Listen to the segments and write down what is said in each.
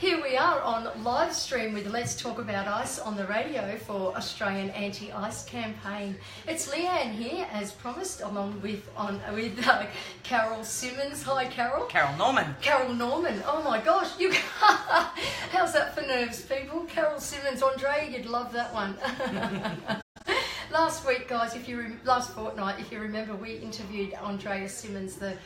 Here we are on live stream with Let's Talk About Ice on the radio for Australian Anti-Ice Campaign. It's Leanne here, as promised, along with Carol Simmons. Hi, Carol. Carol Norman. Carol Norman. Oh my gosh, you. How's that for nerves, people? Carol Simmons, Andre, you'd love that one. Last week, guys, last fortnight, if you remember, we interviewed Andrea Simmons, the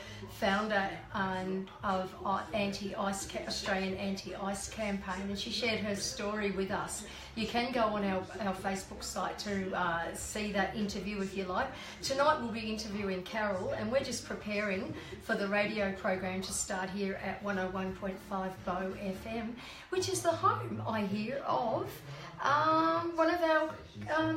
founder of Australian Anti-Ice Campaign, and she shared her story with us. You can go on our Facebook site to see that interview if you like. Tonight we'll be interviewing Carol, and we're just preparing for the radio program to start here at 101.5 Bow FM, which is the home, I hear, of one of our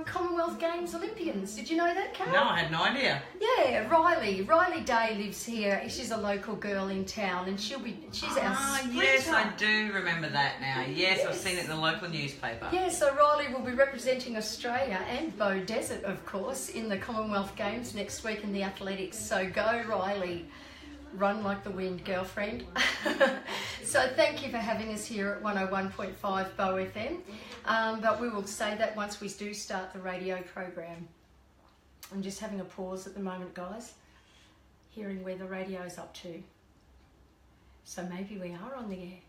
Commonwealth Games Olympians. Did you know that, Carol? No, I had no idea. Yeah, Riley. Riley Day lives here. She's a local girl in town, and she's our sprinter. Yes, I do remember that now. Yes, I've seen it in the local newspaper. Yeah, so Riley will be representing Australia and Bow Desert, of course, in the Commonwealth Games next week in the athletics. So go, Riley. Run like the wind, girlfriend. So thank you for having us here at 101.5 Bow FM. But we will say that once we do start the radio program. I'm just having a pause at the moment, guys, hearing where the radio's up to. So maybe we are on the air.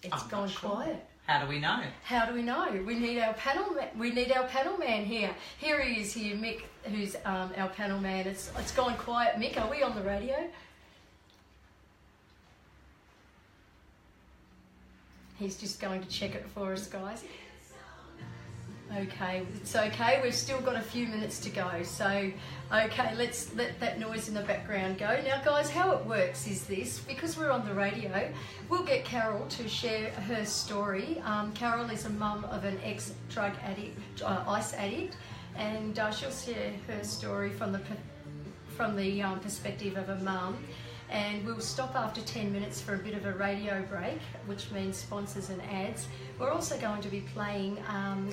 It's gone quiet. How do we know? How do we know? We need our panel man here. Here he is here, Mick, who's our panel man. It's gone quiet. Mick, are we on the radio? He's just going to check it for us, guys. Okay, it's okay. We've still got a few minutes to go. So, okay, let's let that noise in the background go. Now, guys, how it works is this. Because we're on the radio, we'll get Carol to share her story. Carol is a mum of an ex-drug addict, ice addict, and she'll share her story from the perspective of a mum. And we'll stop after 10 minutes for a bit of a radio break, which means sponsors and ads. We're also going to be playing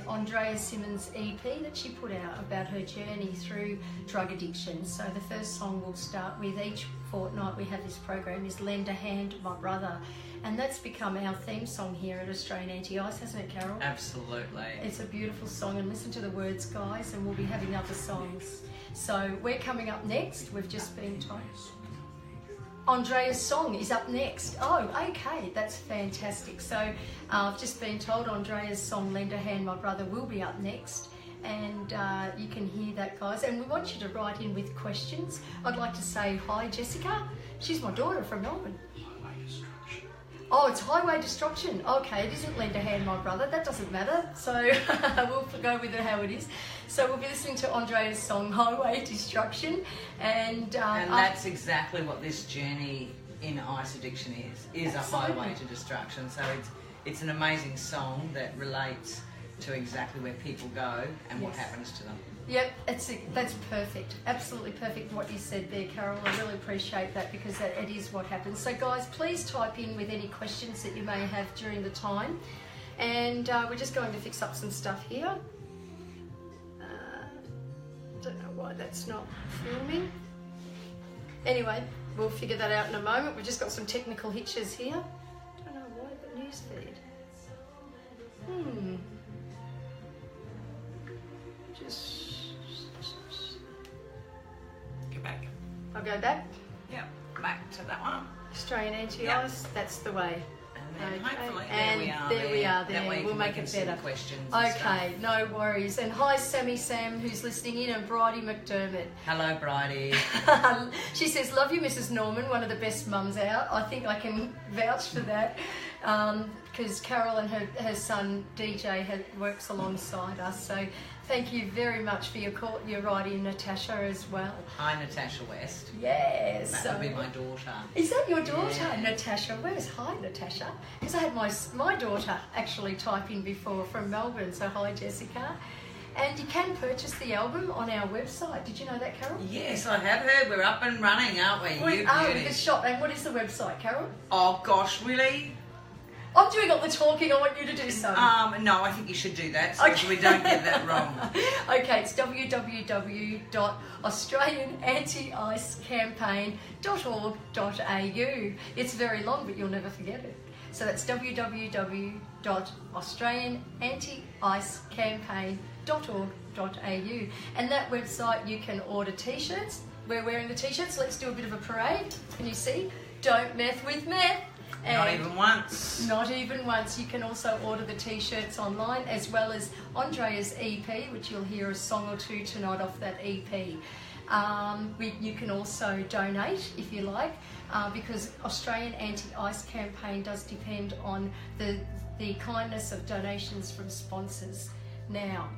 Andrea Simmons' EP that she put out about her journey through drug addiction. So the first song we'll start with each fortnight we have this program is Lend a Hand, My Brother. And that's become our theme song here at Australian Anti-Ice, hasn't it, Carol? Absolutely. It's a beautiful song, and listen to the words, guys, and we'll be having other songs. So we're coming up next. We've just been told Andrea's song is up next. Oh, okay, that's fantastic. So I've just been told Andrea's song, Lend a Hand, My Brother, will be up next. And you can hear that, guys. And we want you to write in with questions. I'd like to say hi, Jessica. She's my daughter from Melbourne. Oh, it's Highway Destruction. Okay, it isn't Lend a Hand, My Brother. That doesn't matter. So we'll go with it how it is. So we'll be listening to Andrea's song, Highway Destruction. And that's exactly what this journey in ice addiction is Absolutely. A highway to destruction. So it's an amazing song that relates to exactly where people go and what happens to them. Yep, that's perfect. Absolutely perfect what you said there, Carol. I really appreciate that because it is what happens. So, guys, please type in with any questions that you may have during the time. And we're just going to fix up some stuff here. Don't know why that's not filming. Anyway, we'll figure that out in a moment. We've just got some technical hitches here. Don't know why the news feed. Go back. I'll go back. Yep, back to that one. Australian Anti-Ice, that's the way. And then hopefully, and there we are. there. That way We'll make it better. Questions Okay, no worries. And hi, Sammy Sam, who's listening in, and Bridie McDermott. Hello, Bridie. She says, love you, Mrs. Norman, one of the best mums out. I think I can vouch for that because Carol and her son, DJ, works alongside us. So thank you very much for your call. You're right in, Natasha, as well. Hi, Natasha West. Yes. That would be my daughter. Is that your daughter, Yeah. Natasha? Where's hi, Natasha? Because I had my daughter actually type in before from Melbourne. So hi, Jessica. And you can purchase the album on our website. Did you know that, Carol? Yes, I have heard. We're up and running, aren't we? We are with the shop. And what is the website, Carol? Oh, gosh, really? I'm doing all the talking. I want you to do so. No, I think you should do that so we don't get that wrong. Okay, it's www.australianantiicecampaign.org.au. It's very long, but you'll never forget it. So that's www.australianantiicecampaign.org.au. And that website you can order t-shirts. We're wearing the t-shirts. Let's do a bit of a parade. Can you see? Don't meth with meth. And not even once. Not even once. You can also order the t-shirts online, as well as Andrea's EP, which you'll hear a song or two tonight off that EP. You can also donate if you like, because Australian Anti-Ice Campaign does depend on the kindness of donations from sponsors. Now,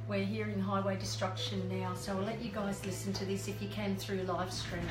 we're hearing highway destruction now, so I'll let you guys listen to this if you can through live stream.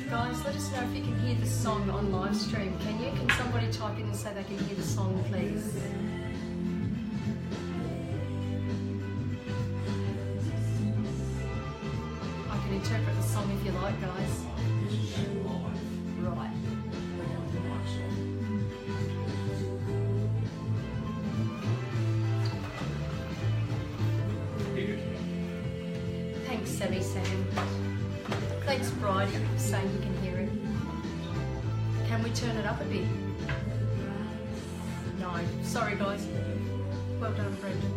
Guys, let us know if you can hear the song on live stream. Can you? Can somebody type in and say they can hear the song, please? I can interpret the song if you like, guys. Right. Thanks, Sammy Sam. Thanks, Bridie, for saying you can hear it. Can we turn it up a bit? No. Sorry, guys. Well done, Brendan.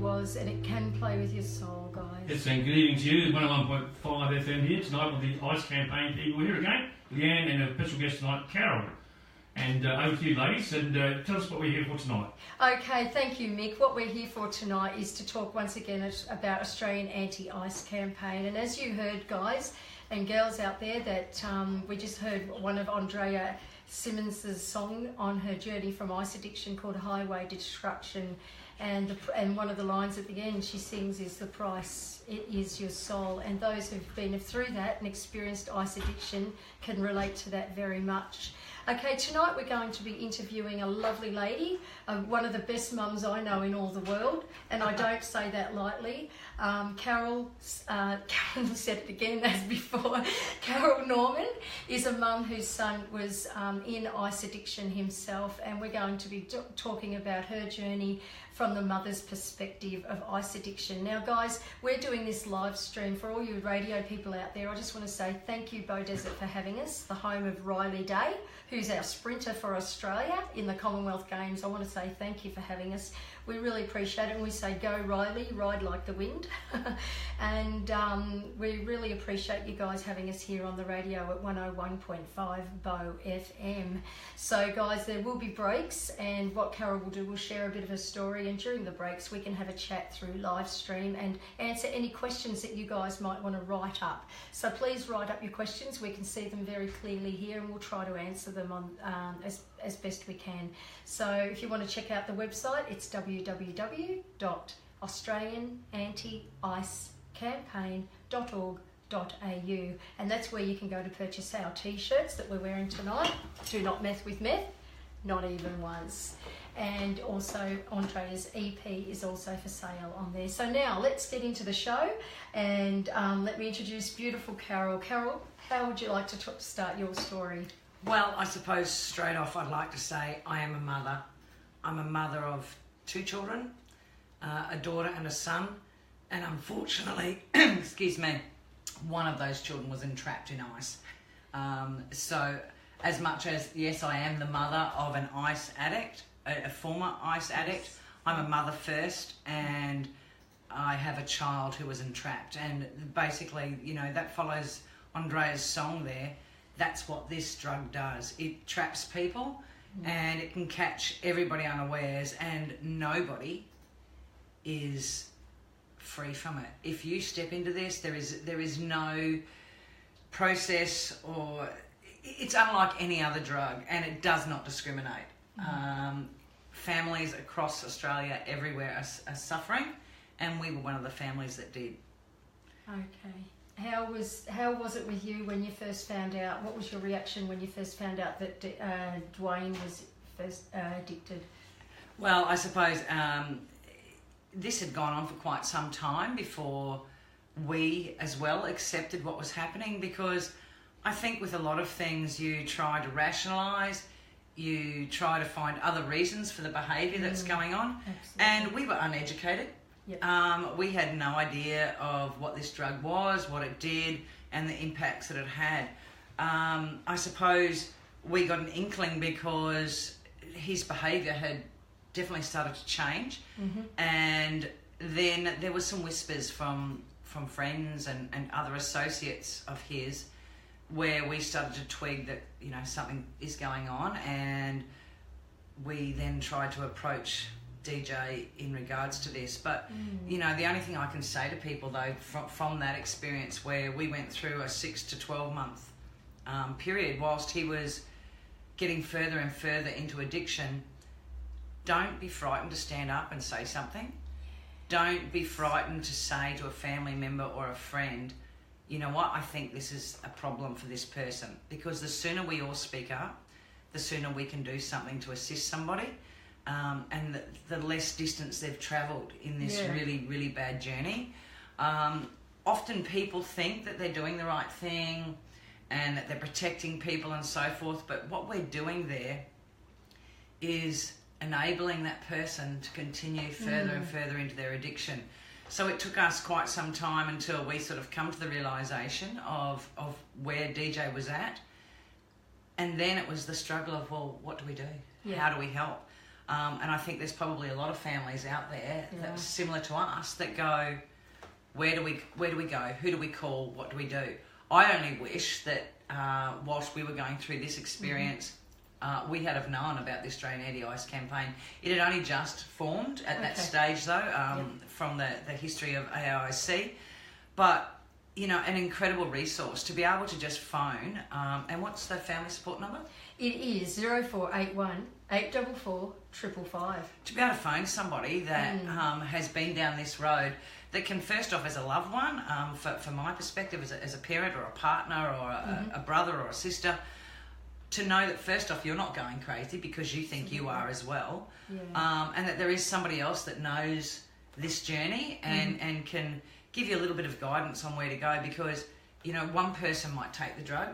was, and it can play with your soul, guys. Yes, and good evening to you. 101.5 FM here tonight with the Ice Campaign people. We're here again, Leanne and a special guest tonight, Carol. And over to you, ladies, and tell us what we're here for tonight. Okay, thank you, Mick. What we're here for tonight is to talk once again about Australian Anti-Ice Campaign. And as you heard, guys and girls out there, that we just heard one of Andrea Simmons's song on her journey from ice addiction called Highway to Destruction. And one of the lines at the end she sings is, the price, it is your soul. And those who've been through that and experienced ice addiction can relate to that very much. Okay, tonight we're going to be interviewing a lovely lady, one of the best mums I know in all the world, and I don't say that lightly. Carol said it again as before. Carol Norman is a mum whose son was in ice addiction himself, and we're going to be talking about her journey from the mother's perspective of ice addiction. Now, guys, we're doing this live stream for all you radio people out there. I just want to say thank you, Bow Desert, for having us, the home of Riley Day, who's our sprinter for Australia in the Commonwealth Games. I want to say thank you for having us. We really appreciate it, and we say go Riley, ride like the wind. And we really appreciate you guys having us here on the radio at 101.5 Bow FM. So guys, there will be breaks, and what Carol will do, we'll share a bit of a story, and during the breaks we can have a chat through live stream and answer any questions that you guys might want to write up. So please write up your questions. We can see them very clearly here, and we'll try to answer them on as best we can. So if you want to check out the website, it's www.australianantiicecampaign.org.au, and that's where you can go to purchase our t-shirts that we're wearing tonight. Do not meth with meth, not even once. And also Andrea's EP is also for sale on there. So now let's get into the show, and let me introduce beautiful Carol. Carol, how would you like to start your story? Well, I suppose straight off I'd like to say I am a mother. I'm a mother of 2 children, a daughter and a son, and unfortunately, excuse me, one of those children was entrapped in ice. So as much as, yes, I am the mother of an ice addict, a former ice addict, I'm a mother first, and I have a child who was entrapped. And basically, you know, that follows Andrea's song there. That's what this drug does. It traps people, and it can catch everybody unawares, and nobody is free from it. If you step into this, there is no process, or it's unlike any other drug, and it does not discriminate. Families across Australia, everywhere, are suffering, and we were one of the families that did. Okay. How was it with you when you first found out? What was your reaction when you first found out that Dwayne was first addicted? Well, I suppose this had gone on for quite some time before we as well accepted what was happening, because I think with a lot of things you try to rationalise, you try to find other reasons for the behaviour that's going on. Absolutely. And we were uneducated. Yep. We had no idea of what this drug was, what it did, and the impacts that it had. I suppose we got an inkling because his behaviour had definitely started to change, and then there was some whispers from friends and other associates of his, where we started to twig that, you know, something is going on, and we then tried to approach DJ in regards to this. But you know, the only thing I can say to people though from that experience, where we went through a 6 to 12 month period whilst he was getting further and further into addiction, don't be frightened to stand up and say something. Don't be frightened to say to a family member or a friend, you know what, I think this is a problem for this person, because the sooner we all speak up, the sooner we can do something to assist somebody. And the less distance they've travelled in this really, really bad journey. Often people think that they're doing the right thing and that they're protecting people and so forth, but what we're doing there is enabling that person to continue further and further into their addiction. So it took us quite some time until we sort of come to the realisation of where DJ was at. And then it was the struggle of, well, what do we do? Yeah. How do we help? And I think there's probably a lot of families out there that are similar to us that go, where do we go? Who do we call? What do we do? I only wish that whilst we were going through this experience, we had have known about the Australian Anti-Ice campaign. It had only just formed at that stage, though, from the history of AIC. But, you know, an incredible resource to be able to just phone. And what's the family support number? It is 0481 844 555. To be able to phone somebody that has been down this road, that can, first off, as a loved one, from my perspective, as a parent or a partner or a brother or a sister, to know that, first off, you're not going crazy because you think you are as well, and that there is somebody else that knows this journey and can give you a little bit of guidance on where to go, because, you know, one person might take the drug,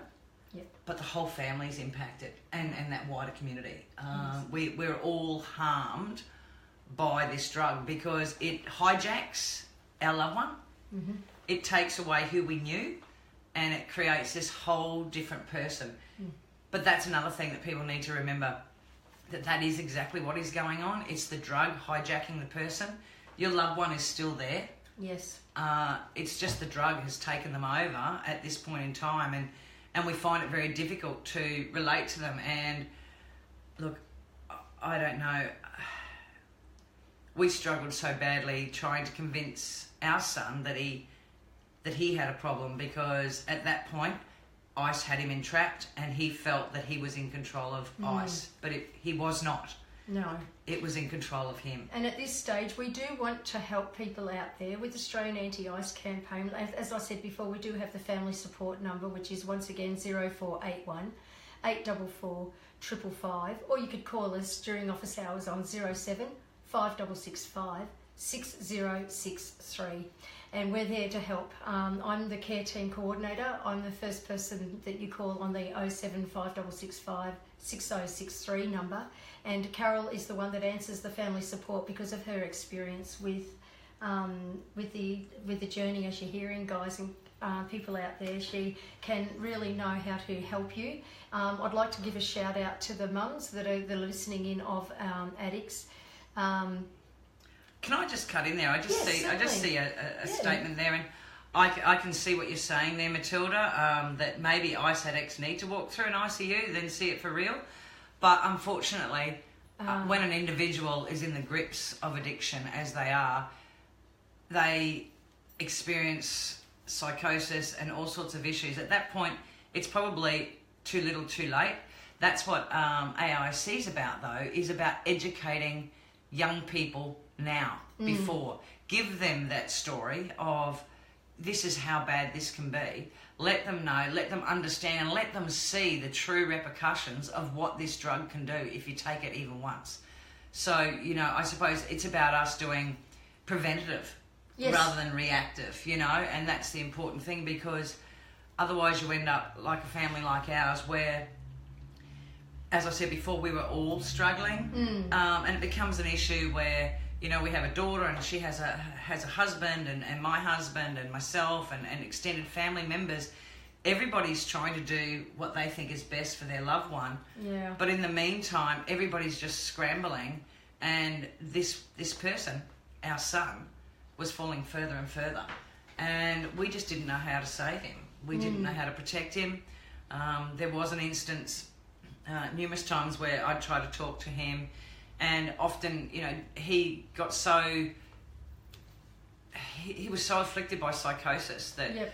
but the whole family's impacted, and that wider community. We're all harmed by this drug because it hijacks our loved one. It takes away who we knew, and it creates this whole different person. But that's another thing that people need to remember, that is exactly what is going on. It's the drug hijacking the person. Your loved one is still there. Yes. It's just the drug has taken them over at this point in time, and we find it very difficult to relate to them. And look, I don't know, we struggled so badly trying to convince our son that he had a problem, because at that point Ice had him entrapped and he felt that he was in control of Ice, but he was not. No. It was in control of him. And at this stage, we do want to help people out there with the Australian Anti-Ice campaign. As I said before, we do have the family support number, which is once again 0481 844 555, or you could call us during office hours on 07 5665 6063, and we're there to help. I'm the care team coordinator. I'm the first person that you call on the 07 5665 6063 number, and Carol is the one that answers the family support because of her experience with the journey, as you're hearing, guys and people out there. She can really know how to help you. I'd like to give a shout out to the mums that are listening in of addicts. Can I just cut in there? I just see a statement there, and I can see what you're saying there, Matilda, that maybe Ice Addicts need to walk through an ICU, then see it for real. But unfortunately, when an individual is in the grips of addiction, as they are, they experience psychosis and all sorts of issues. At that point, it's probably too little too late. That's what AIC is about, though, is about educating young people now, before. Give them that story of, this is how bad this can be. Let them know, let them understand, let them see the true repercussions of what this drug can do if you take it even once. So, you know, I suppose it's about us doing preventative rather than reactive, you know, and that's the important thing, because otherwise you end up like a family like ours where, as I said before, we were all struggling, and it becomes an issue where, you know, we have a daughter and she has a husband and my husband and myself and extended family members. Everybody's trying to do what they think is best for their loved one. Yeah. But in the meantime, everybody's just scrambling, and this person, our son, was falling further and further. And we just didn't know how to save him. We didn't know how to protect him. There was an instance numerous times where I'd try to talk to him, and often, you know, he got so... He was so afflicted by psychosis that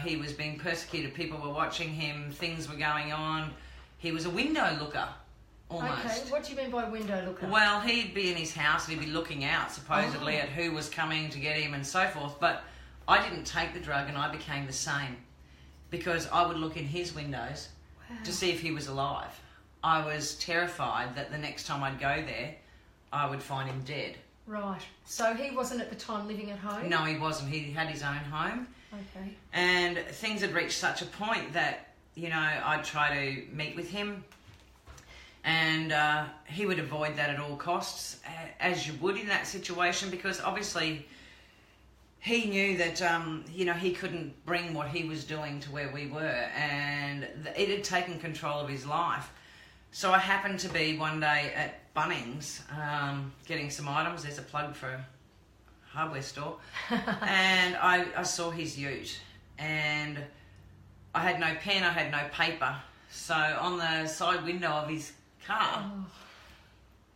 he was being persecuted. People were watching him. Things were going on. He was a window looker, almost. Okay, what do you mean by window looker? Well, he'd be in his house and he'd be looking out, supposedly, at who was coming to get him and so forth. But I didn't take the drug, and I became the same, because I would look in his windows to see if he was alive. I was terrified that the next time I'd go there, I would find him dead. Right. So he wasn't at the time living at home? No, he wasn't. He had his own home. Okay. And things had reached such a point that, you know, I'd try to meet with him, and he would avoid that at all costs, as you would in that situation, because obviously he knew that, you know, he couldn't bring what he was doing to where we were, and it had taken control of his life. So I happened to be one day at Bunnings getting some items. There's a plug for a hardware store. And I saw his ute. And I had no pen, I had no paper. So on the side window of his car,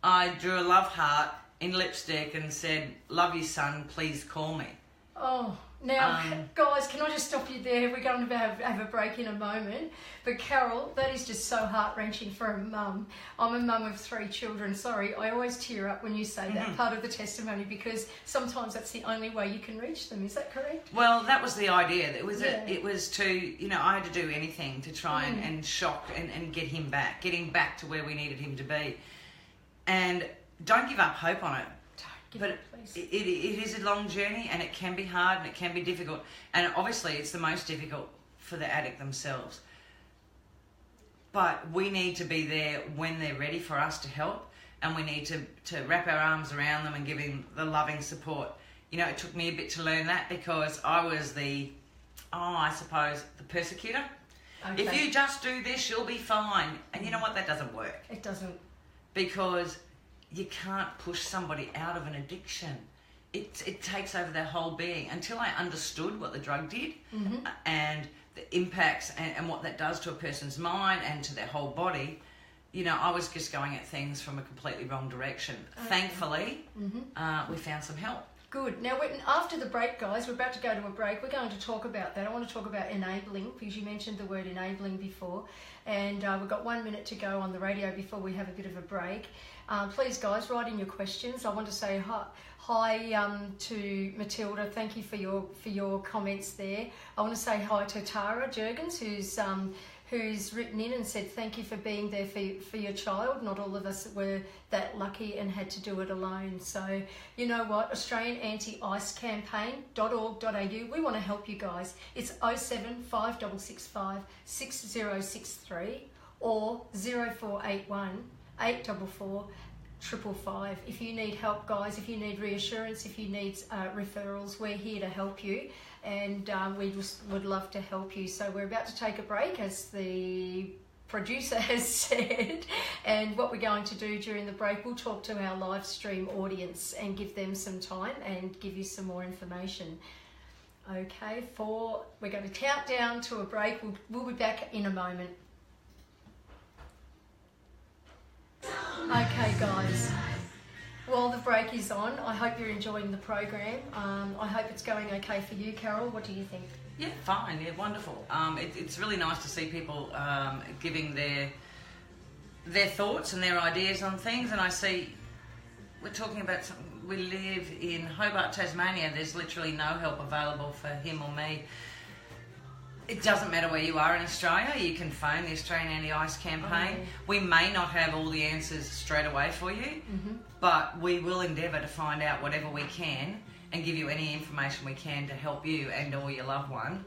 I drew a love heart in lipstick and said, "Love you, son, please call me." Oh, now, guys, can I just stop you there? We're going to have a break in a moment. But Carol, that is just so heart-wrenching for a mum. I'm a mum of 3 children. Sorry, I always tear up when you say that part of the testimony, because sometimes that's the only way you can reach them. Is that correct? Well, that was the idea. It was to, I had to do anything to try and shock and get him back to where we needed him to be. And don't give up hope on it. But it is a long journey, and it can be hard and it can be difficult. And obviously it's the most difficult for the addict themselves. But we need to be there when they're ready for us to help, and we need to wrap our arms around them and give them the loving support. It took me a bit to learn that, because I was the persecutor. Okay. If you just do this, you'll be fine. And you know what? That doesn't work. It doesn't. Because you can't push somebody out of an addiction. It takes over their whole being. Until I understood what the drug did and the impacts and what that does to a person's mind and to their whole body, I was just going at things from a completely wrong direction. Okay. Thankfully, we found some help. Good. Now, after the break, guys, we're about to go to a break. We're going to talk about that. I want to talk about enabling, because you mentioned the word enabling before. And we've got 1 minute to go on the radio before we have a bit of a break. Please, guys, write in your questions. I want to say hi to Matilda. Thank you for your comments there. I want to say hi to Tara Jurgens, who's written in and said thank you for being there for your child. Not all of us were that lucky and had to do it alone. So you know what, AustralianAnti-IceCampaign.org.au, we want to help you guys. It's 07 5665 6063 or 0481 844 555. If you need help, guys, if you need reassurance, if you need referrals, we're here to help you, and we just would love to help you. So we're about to take a break, as the producer has said, and what we're going to do during the break, we'll talk to our live stream audience and give them some time and give you some more information. Okay, we're going to count down to a break. We'll be back in a moment. Okay, guys, well, the break is on. I hope you're enjoying the program. I hope it's going okay for you, Carol. What do you think? Yeah, fine. Yeah, wonderful. It's really nice to see people giving their thoughts and their ideas on things. And I see we're talking about we live in Hobart, Tasmania. There's literally no help available for him or me. It doesn't matter where you are in Australia, you can phone the Australian Anti-Ice Campaign. We may not have all the answers straight away for you, but we will endeavour to find out whatever we can and give you any information we can to help you and or your loved one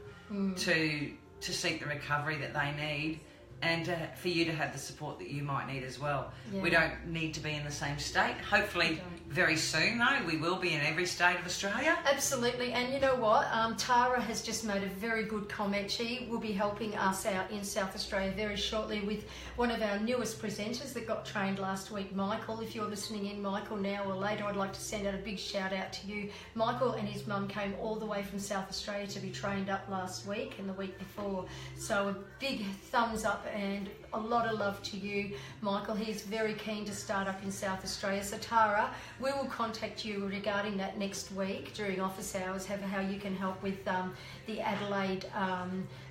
to seek the recovery that they need, and for you to have the support that you might need as well. Yeah. We don't need to be in the same state. Hopefully very soon, though, we will be in every state of Australia. Absolutely. And you know what? Tara has just made a very good comment. She will be helping us out in South Australia very shortly with one of our newest presenters that got trained last week, Michael. If you're listening in, Michael, now or later, I'd like to send out a big shout out to you. Michael and his mum came all the way from South Australia to be trained up last week and the week before. So a big thumbs up and a lot of love to you, Michael. He's very keen to start up in South Australia. So Tara, we will contact you regarding that next week during office hours, how you can help with the Adelaide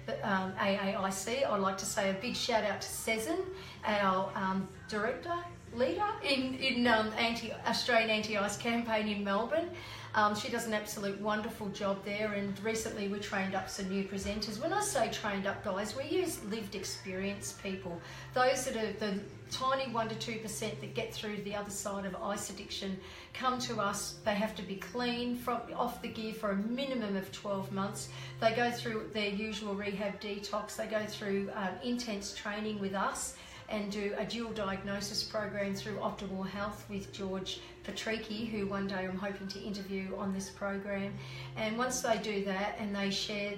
AAIC. I'd like to say a big shout out to Cezanne, our leader in Australian Anti-Ice Campaign in Melbourne. She does an absolute wonderful job there, and recently we trained up some new presenters. When I say trained up, guys, we use lived experience people, those that are the tiny 1 to 2% that get through to the other side of ice addiction come to us. They have to be clean off the gear for a minimum of 12 months. They go through their usual rehab detox. They go through intense training with us, and do a dual diagnosis program through Optimal Health with George Patricky, who one day I'm hoping to interview on this program. And once they do that and they share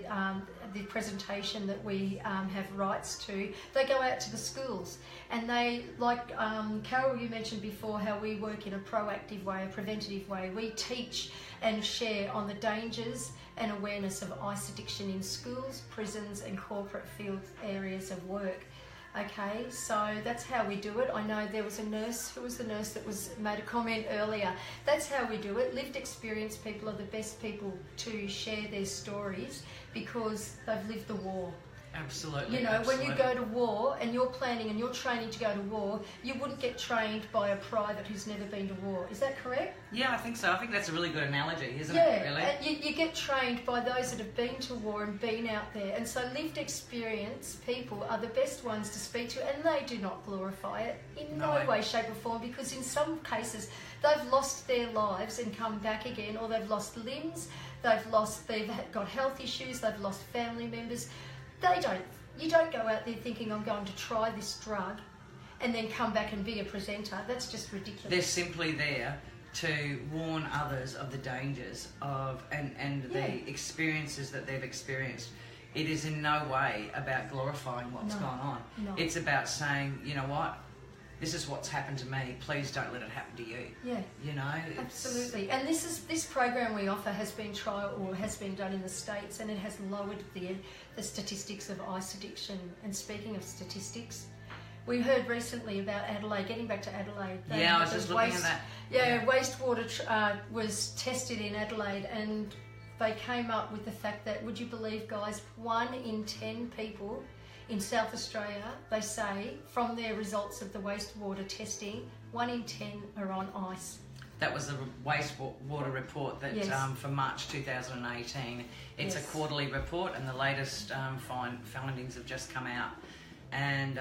the presentation that we have rights to, they go out to the schools. And they, like Carol, you mentioned before how we work in a proactive way, a preventative way. We teach and share on the dangers and awareness of ice addiction in schools, prisons and corporate field areas of work. Okay, so that's how we do it. I know there was a nurse, who was the nurse that made a comment earlier. That's how we do it. Lived experience people are the best people to share their stories because they've lived the war. Absolutely. You know, absolutely. when you go to war and you're planning and you're training to go to war, you wouldn't get trained by a private who's never been to war. Is that correct? Yeah, I think so. I think that's a really good analogy, isn't Yeah, it, really? and you get trained by those that have been to war and been out there. And so lived experience people are the best ones to speak to, and they do not glorify it in no way, shape or form, because in some cases they've lost their lives and come back again, or they've lost limbs, they've got health issues, they've lost family members. You don't go out there thinking I'm going to try this drug and then come back and be a presenter. That's just ridiculous. They're simply there to warn others of the dangers of and the experiences that they've experienced. It is in no way about glorifying what's gone on. No. It's about saying, you know what, this is what's happened to me. Please don't let it happen to you. Yeah. You know? Absolutely. And this program we offer has been has been done in the States, and it has lowered the statistics of ice addiction. And speaking of statistics, we heard recently about Adelaide, getting back to Adelaide. I was just looking at that. Yeah, wastewater was tested in Adelaide, and they came up with the fact that, would you believe, guys, 1 in 10 people in South Australia, they say, from their results of the wastewater testing, 1 in 10 are on ice. That was the wastewater report that for March 2018. It's a quarterly report, and the latest findings have just come out. And,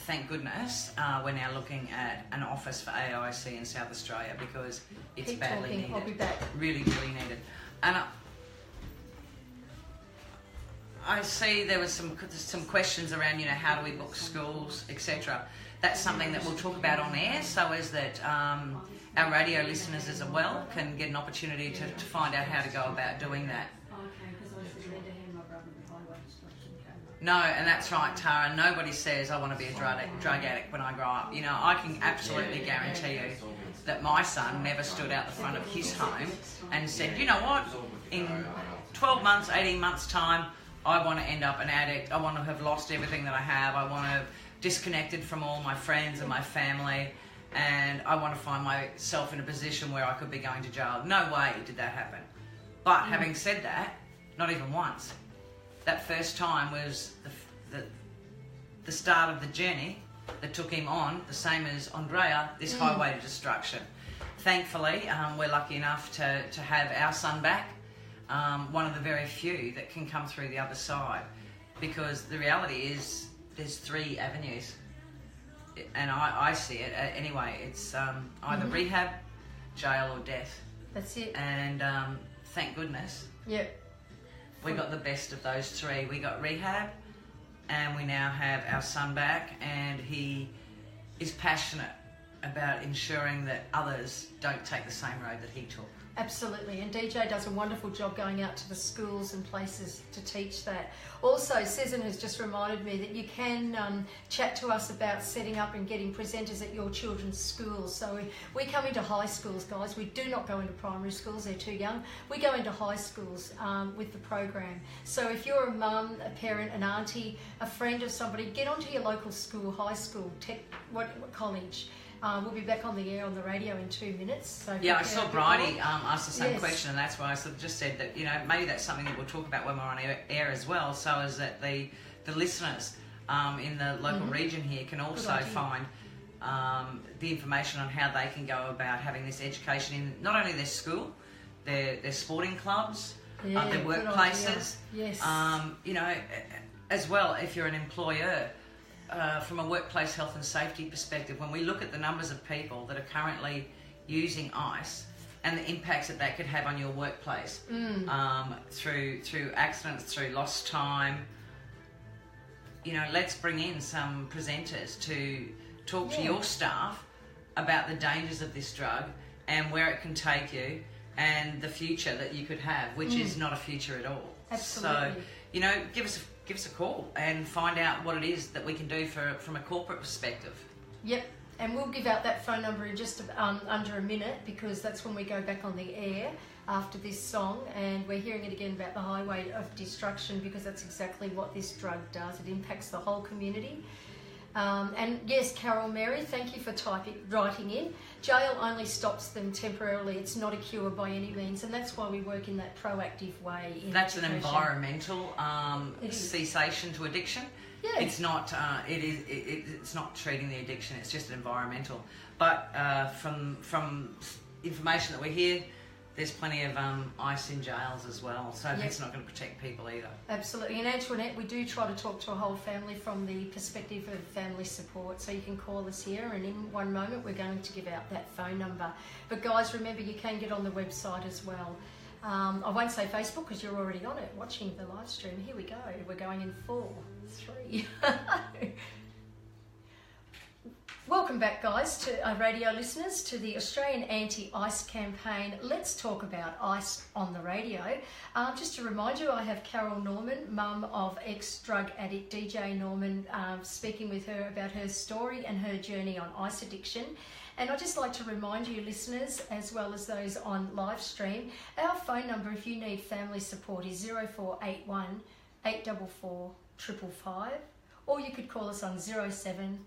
thank goodness we're now looking at an office for AIC in South Australia, because it's Keep badly talking. needed. I'll be back. Really, really needed. And I see there was some questions around, how do we book schools, etc. That's something that we'll talk about on air, so as that our radio listeners as well can get an opportunity to find out how to go about doing that. No, and that's right, Tara. Nobody says I want to be a drug addict when I grow up. I can absolutely guarantee you that my son never stood out the front of his home and said, you know what, in 12 months, 18 months' time, I want to end up an addict. I want to have lost everything that I have. I want to have disconnected from all my friends and my family, and I want to find myself in a position where I could be going to jail. No way did that happen. But having said that, not even once. That first time was the start of the journey that took him on, the same as Andrea, this highway to destruction. Thankfully, we're lucky enough to have our son back, one of the very few that can come through the other side, because the reality is there's 3 avenues, and I see it anyway. It's either rehab, jail or death. That's it. And thank goodness. Yep. We got the best of those 3. We got rehab, and we now have our son back, and he is passionate about ensuring that others don't take the same road that he took. Absolutely, and DJ does a wonderful job going out to the schools and places to teach that. Also, Susan has just reminded me that you can chat to us about setting up and getting presenters at your children's schools. So we come into high schools, guys. We do not go into primary schools, they're too young. We go into high schools with the program. So if you're a mum, a parent, an auntie, a friend of somebody, get onto your local school, high school, what college. We'll be back on the air on the radio in 2 minutes. So I saw Bridie ask the same question, and that's why I sort of just said that, maybe that's something that we'll talk about when we're on air as well, so as that the listeners in the local region here can also find the information on how they can go about having this education in not only their school, their sporting clubs, their workplaces. Yes. As well, if you're an employer, from a workplace health and safety perspective, when we look at the numbers of people that are currently using ice and the impacts that could have on your workplace through accidents, through lost time, let's bring in some presenters to talk to your staff about the dangers of this drug and where it can take you and the future that you could have, which is not a future at all. Absolutely. So, give us a call and find out what it is that we can do from a corporate perspective. Yep. And we'll give out that phone number in just under a minute, because that's when we go back on the air after this song, and we're hearing it again about the highway of destruction, because that's exactly what this drug does. It impacts the whole community. And yes, Carol Mary, thank you for writing in. Jail only stops them temporarily. It's not a cure by any means, and that's why we work in that proactive way. That's an environmental cessation to addiction. Yeah. It's not. It's not treating the addiction. It's just environmental. But from information that we hear, there's plenty of ice in jails as well, so that's not going to protect people either. Absolutely. And Antoinette, we do try to talk to a whole family from the perspective of family support, so you can call us here, and in one moment we're going to give out that phone number. But guys, remember, you can get on the website as well. I won't say Facebook because you're already on it watching the live stream. Here we go. We're going in 4, 3. Welcome back, guys, to our radio listeners, to the Australian Anti-Ice campaign. Let's talk about ice on the radio. Just to remind you, I have Carol Norman, mum of ex-drug addict DJ Norman, speaking with her about her story and her journey on ice addiction. And I'd just like to remind you, listeners, as well as those on live stream, our phone number, if you need family support, is 0481 844 555, or you could call us on 07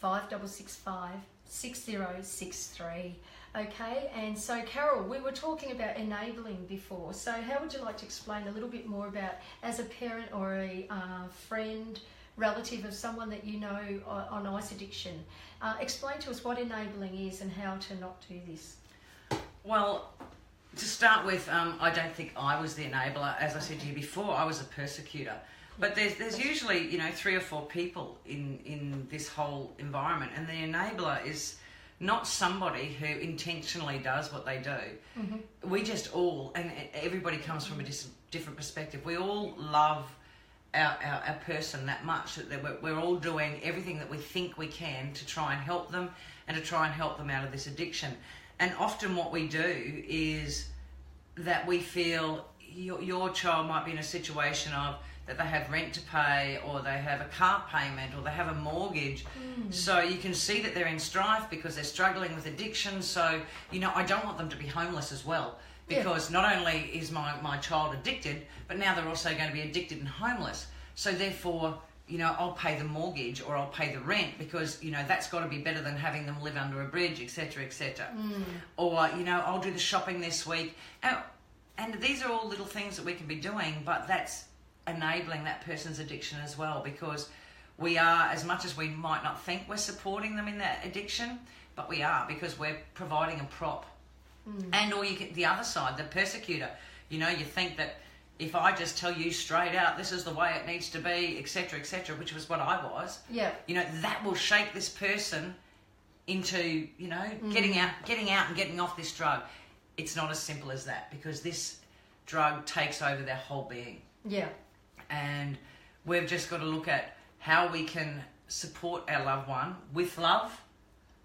5665 6063. Okay, and so Carol, we were talking about enabling before. So how would you like to explain a little bit more about, as a parent or a friend, relative of someone that you know on ice addiction, explain to us what enabling is and how to not do this? Well, to start with, I don't think I was the enabler. As I said to you before, I was a persecutor. But there's usually 3 or 4 people in this whole environment, and the enabler is not somebody who intentionally does what they do. Mm-hmm. We just all, and everybody comes from a different perspective. We all love our person that much that we're all doing everything that we think we can to try and help them and to try and help them out of this addiction. And often what we do is that we feel your child might be in a situation of that they have rent to pay, or they have a car payment, or they have a mortgage. So you can see that they're in strife because they're struggling with addiction. So, I don't want them to be homeless as well, because not only is my child addicted, but now they're also going to be addicted and homeless. So therefore, I'll pay the mortgage or I'll pay the rent, because, that's got to be better than having them live under a bridge, etc., etc. Or, I'll do the shopping this week. And these are all little things that we can be doing, but that's enabling that person's addiction as well, because we are, as much as we might not think we're supporting them in that addiction, but we are, because we're providing a prop. And or you get the other side, the persecutor. You think that if I just tell you straight out, this is the way it needs to be, etc., etc., which was what I was. Yeah. That will shape this person into, getting out and getting off this drug. It's not as simple as that, because this drug takes over their whole being. Yeah. And we've just got to look at how we can support our loved one with love.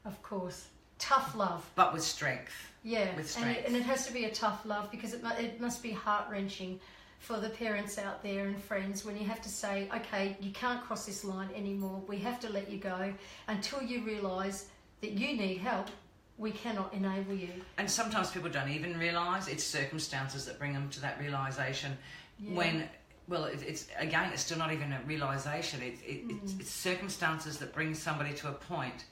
Of course. Tough love. But with strength. Yeah. With strength. And it has to be a tough love, because it must be heart-wrenching for the parents out there and friends when you have to say, okay, you can't cross this line anymore. We have to let you go until you realise that you need help. We cannot enable you. And sometimes people don't even realise. It's circumstances that bring them to that realisation. When... Well, it's still not even a realisation. It's circumstances that bring somebody to a point,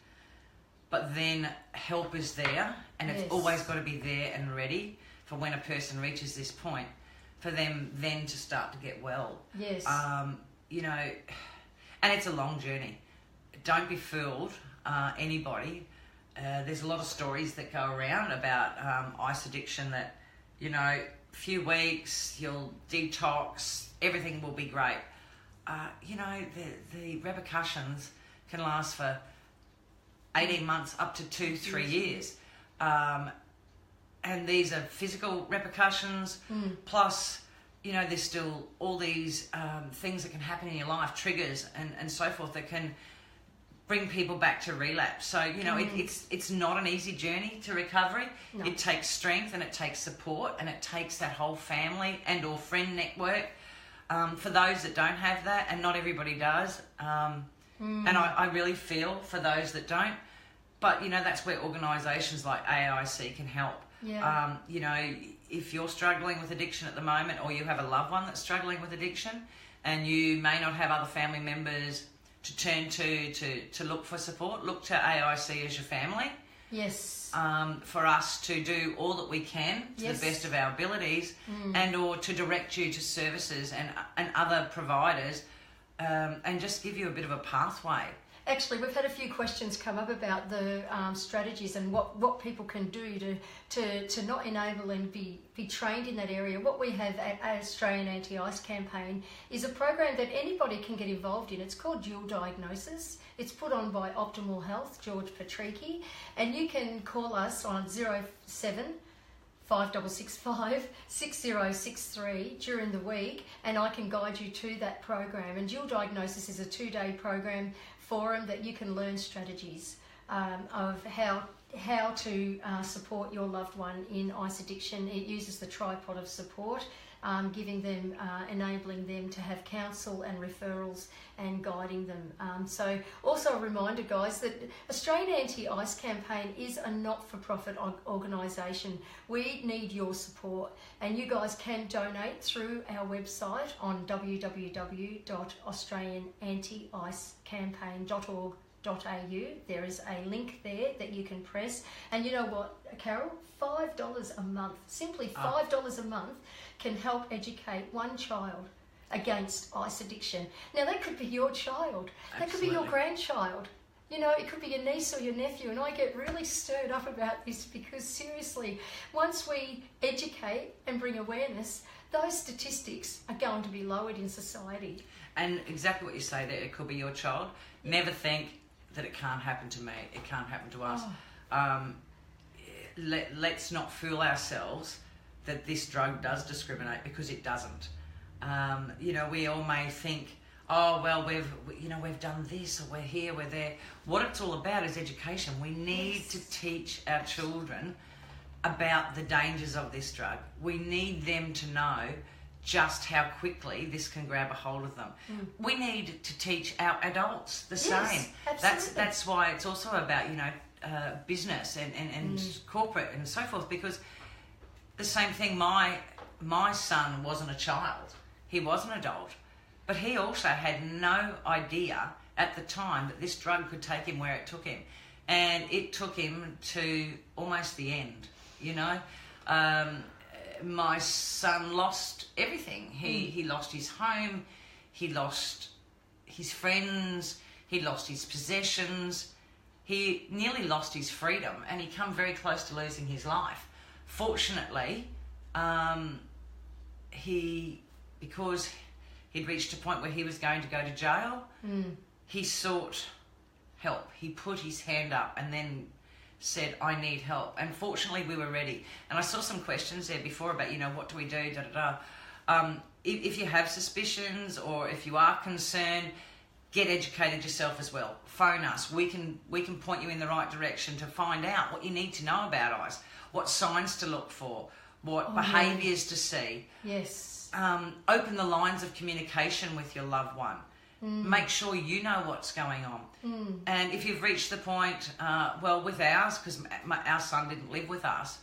but then help is there, and it's always got to be there and ready for when a person reaches this point, for them then to start to get well. Yes. And it's a long journey. Don't be fooled, anybody. There's a lot of stories that go around about ice addiction that, few weeks, you'll detox, everything will be great. The repercussions can last for 18 months up to 2-3 years. And these are physical repercussions, plus there's still all these things that can happen in your life, triggers and so forth, that can bring people back to relapse. So, it's not an easy journey to recovery. No. It takes strength and it takes support and it takes that whole family and or friend network. For those that don't have that, and not everybody does, and I really feel for those that don't, but, that's where organisations like AIC can help. Yeah. If you're struggling with addiction at the moment, or you have a loved one that's struggling with addiction, and you may not have other family members to turn to look for support, look to AIC as your family. Yes. For us to do all that we can to the best of our abilities, and or to direct you to services and other providers, and just give you a bit of a pathway. Actually, we've had a few questions come up about the strategies and what people can do to not enable and be trained in that area. What we have at Australian Anti-Ice Campaign is a program that anybody can get involved in. It's called Dual Diagnosis. It's put on by Optimal Health, George Patricky, and you can call us on 07-5665-6063 during the week, and I can guide you to that program. And Dual Diagnosis is a 2-day program forum that you can learn strategies of how to support your loved one in ice addiction. It uses the tripod of support, giving them, enabling them to have counsel and referrals and guiding them. So also a reminder, guys, that Australian Anti-Ice Campaign is a not-for-profit organisation. We need your support, and you guys can donate through our website on www.australianantiicecampaign.org.au. There is a link there that you can press, and you know what, Carol, $5 a month, simply $5 a month, can help educate one child against ice addiction. Now that could be your child, that could be your grandchild, it could be your niece or your nephew, and I get really stirred up about this because seriously, once we educate and bring awareness, those statistics are going to be lowered in society. And exactly what you say there, it could be your child. Never think that it can't happen to me, it can't happen to us. Let's not fool ourselves that this drug does discriminate, because it doesn't. We all may think, oh well, we've done this, or we're here, we're there. What it's all about is education. We need to teach our children about the dangers of this drug. We need them to know just how quickly this can grab a hold of them. We need to teach our adults the same. Absolutely. That's why it's also about business and corporate and so forth, because the same thing, my son wasn't a child, he was an adult, but he also had no idea at the time that this drug could take him where it took him, and it took him to almost the end. My son lost everything. He lost his home, he lost his friends, he lost his possessions, he nearly lost his freedom, and he come very close to losing his life. Fortunately, because he'd reached a point where he was going to go to jail, he sought help. He put his hand up and then said, I need help. And fortunately, we were ready. And I saw some questions there before about, what do we do, If you have suspicions or if you are concerned, get educated yourself as well. Phone us. We can point you in the right direction to find out what you need to know about ice, what signs to look for, what behaviours to see. Yes. Open the lines of communication with your loved one. Make sure you know what's going on. And if you've reached the point, with ours, because our son didn't live with us,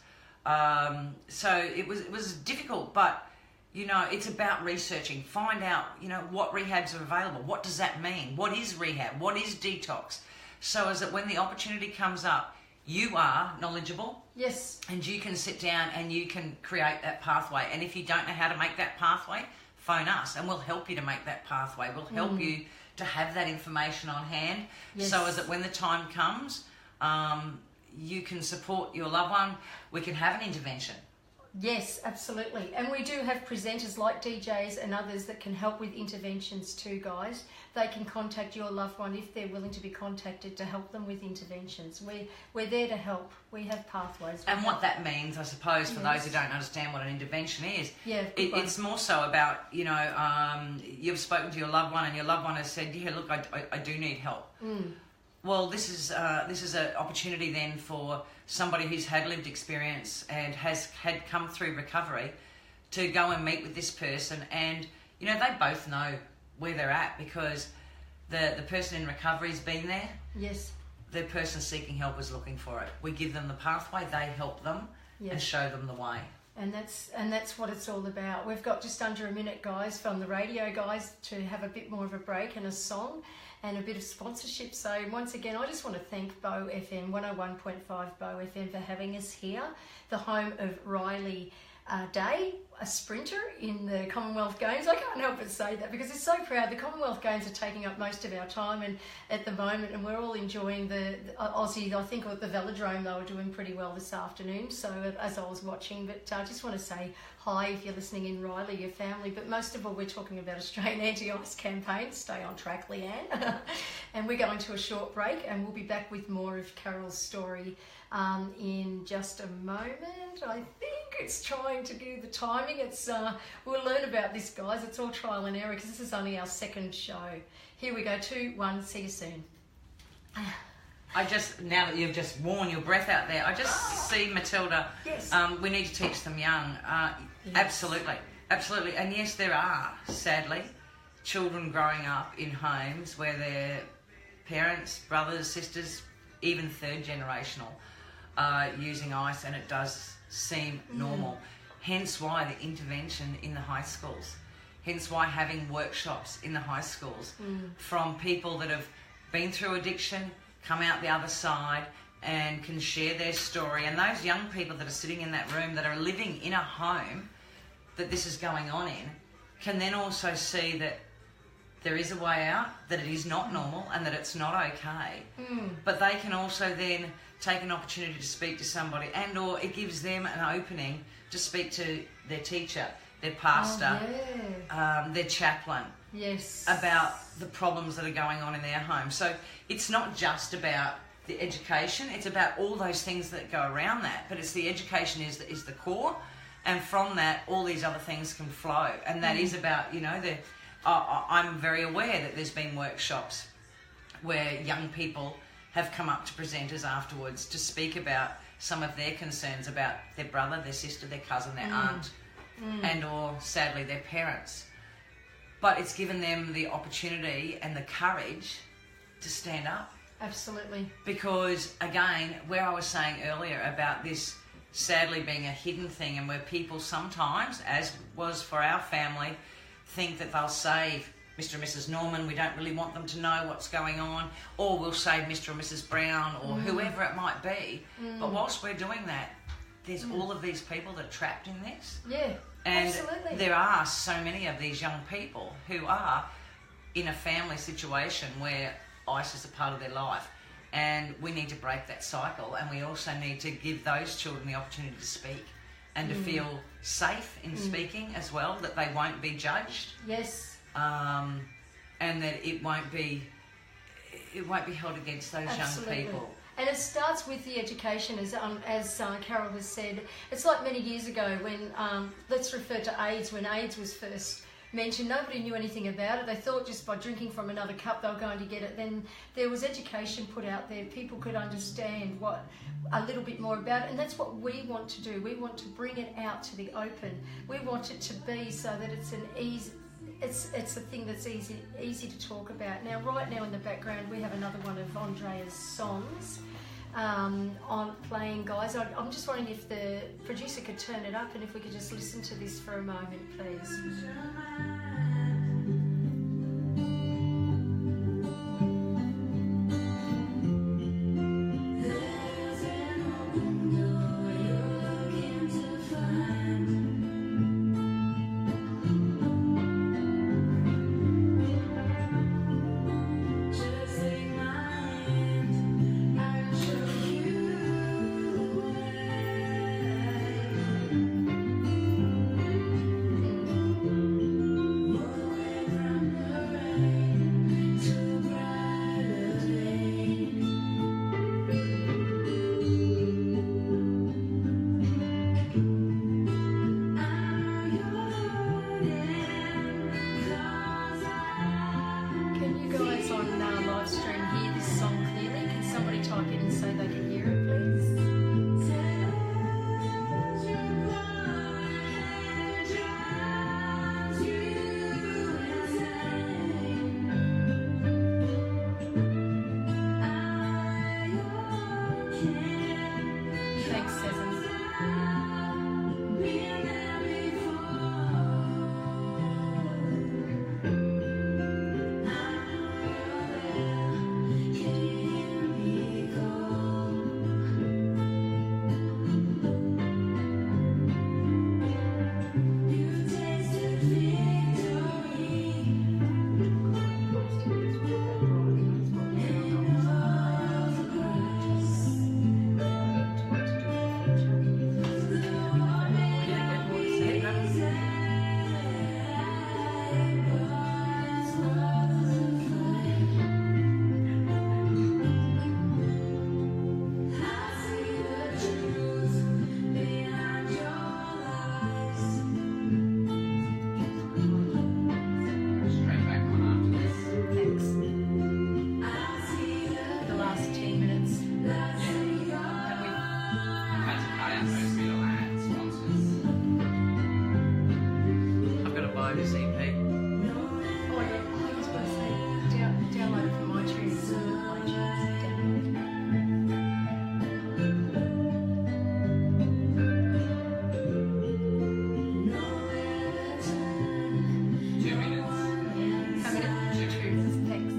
so it was difficult, but it's about researching. Find out, what rehabs are available. What does that mean? What is rehab? What is detox? So as that when the opportunity comes up, you are knowledgeable. Yes. And you can sit down and you can create that pathway. And if you don't know how to make that pathway, phone us and we'll help you to make that pathway. We'll help you to have that information on hand. Yes. So as that when the time comes, you can support your loved one. We can have an intervention. Yes, absolutely. And we do have presenters like DJs and others that can help with interventions too, guys. They can contact your loved one if they're willing to be contacted to help them with interventions. We're there to help. We have pathways. And what that means, I suppose, for those who don't understand what an intervention is, it's more so about, you've spoken to your loved one and your loved one has said, yeah, look, I do need help. Well, this is an opportunity then for somebody who's had lived experience and had come through recovery to go and meet with this person, and they both know where they're at because the person in recovery's been there. Yes. The person seeking help is looking for it. We give them the pathway, they help them and show them the way. And that's what it's all about. We've got just under a minute, guys, from the radio guys to have a bit more of a break and a song and a bit of sponsorship. So once again, I just want to thank Bow FM, 101.5 Bow FM, for having us here, the home of Riley Day, a sprinter in the Commonwealth Games. I can't help but say that because it's so proud. The Commonwealth Games are taking up most of our time and at the moment, and we're all enjoying the Aussie. I think at the velodrome they were doing pretty well this afternoon, so as I was watching. But I just want to say hi if you're listening in, Riley, your family. But most of all, we're talking about Australian anti-ice campaign. Stay on track, Leanne. And we're going to a short break and we'll be back with more of Carol's story in just a moment. I think it's trying to do the timing. It's we'll learn about this, guys. It's all trial and error because this is only our second show. Here we go. 2, 1. See you soon. Now that you've just worn your breath out there, I just see, Matilda, yes. We need to teach them young. Yes. Absolutely. And yes, there are, sadly, children growing up in homes where their parents, brothers, sisters, even third generational, are using ice, and it does seem normal. Hence why the intervention in the high schools. Hence why having workshops in the high schools from people that have been through addiction, come out the other side and can share their story. And those young people that are sitting in that room that are living in a home that this is going on in can then also see that there is a way out, that it is not normal and that it's not okay. But they can also then take an opportunity to speak to somebody, and or it gives them an opening to speak to their teacher, their pastor, their chaplain, about the problems that are going on in their home. So it's not just about the education, it's about all those things that go around that, but it's the education is the core, and from that all these other things can flow. And that is about, I'm very aware that there's been workshops where young people have come up to presenters afterwards to speak about some of their concerns about their brother, their sister, their cousin, their aunt, and or sadly their parents. But it's given them the opportunity and the courage to stand up. Absolutely. Because again, where I was saying earlier about this sadly being a hidden thing, and where people sometimes, as was for our family, think that they'll save Mr. and Mrs. Norman, we don't really want them to know what's going on, or we'll save Mr. and Mrs. Brown, or whoever it might be. But whilst we're doing that, there's all of these people that are trapped in this. Yeah, and absolutely. There are so many of these young people who are in a family situation where ice is a part of their life. And we need to break that cycle, and we also need to give those children the opportunity to speak and to feel safe in speaking as well, that they won't be judged. Yes. And that it won't be held against those young people. And it starts with the education, as Carol has said. It's like many years ago when, let's refer to AIDS, when AIDS was first mentioned, nobody knew anything about it. They thought just by drinking from another cup they were going to get it. Then there was education put out there. People could understand a little bit more about it, and that's what we want to do. We want to bring it out to the open. We want it to be so that it's it's a thing that's easy to talk about. Now, right now in the background, we have another one of Andrea's songs on playing, guys. I'm just wondering if the producer could turn it up and if we could just listen to this for a moment, please. download this EP. Oh yeah, I was going to say, download it from iTunes. Download. 2 minutes. Coming up to truth. Thanks.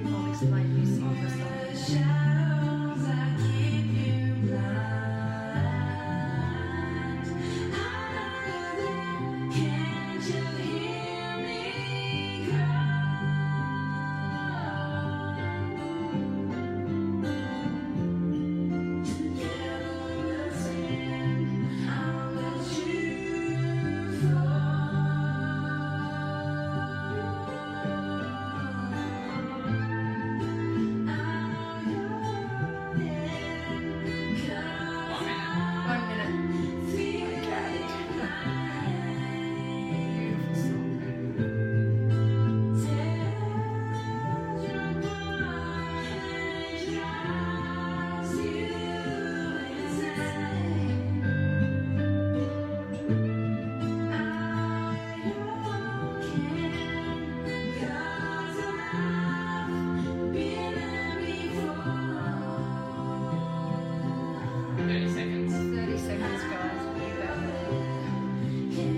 I'll explain you sing for some. One minute. Okay. Beautiful song. Seconds. 30 seconds, guys. We'll be back. Yeah.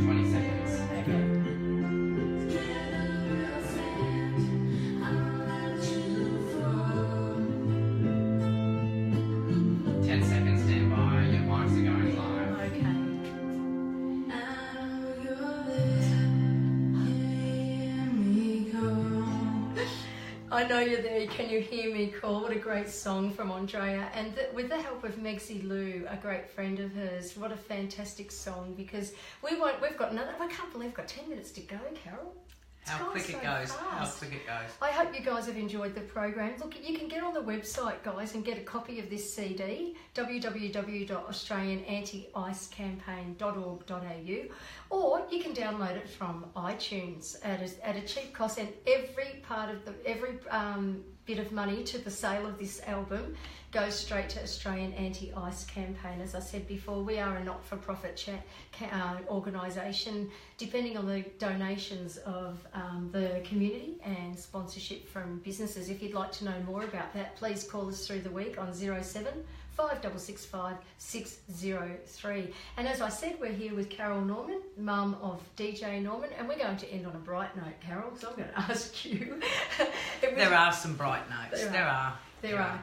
20 seconds. Okay. 10 seconds, stand by. Your mics are going live. Okay. I know you're there. Can you hear me call? What a great song from Andrea. And with the help of Megsy Lou, a great friend of hers, what a fantastic song, because we've got another, I can't believe we've got 10 minutes to go, Carol. It's How gone quick so it goes. How fast. quick it goes. I hope you guys have enjoyed the program. Look, you can get on the website, guys, and get a copy of this CD, www.australianantiicecampaign.org.au, or you can download it from iTunes at a cheap cost. And every bit of money to the sale of this album goes straight to Australian Anti-Ice Campaign. As I said before, we are a not-for-profit organisation, depending on the donations of the community and sponsorship from businesses. If you'd like to know more about that, please call us through the week on 07 5665 603. And as I said, we're here with Carol Norman, mum of DJ Norman, and we're going to end on a bright note, Carol, so I'm going to ask you. There are some bright notes. There are.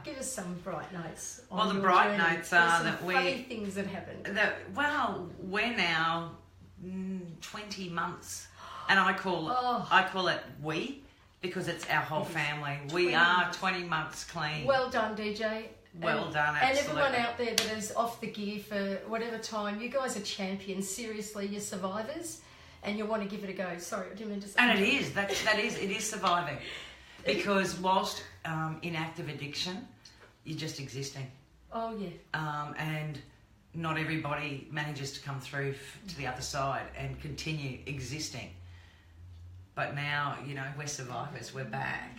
Give us some bright notes. Well, the your bright journey. notes What are some that funny things that happened. We're now 20 months, and I call it we, because it's our whole family. We are 20 months clean. Well done, DJ. Well done, And absolutely. everyone out there that is off the gear for whatever time, you guys are champions. Seriously, you're survivors, and you want to give it a go. Sorry, I didn't mean to say. And it is. It is surviving, because whilst in active addiction, you're just existing. Oh yeah. And not everybody manages to come through to the other side and continue existing. But now, we're survivors. We're back.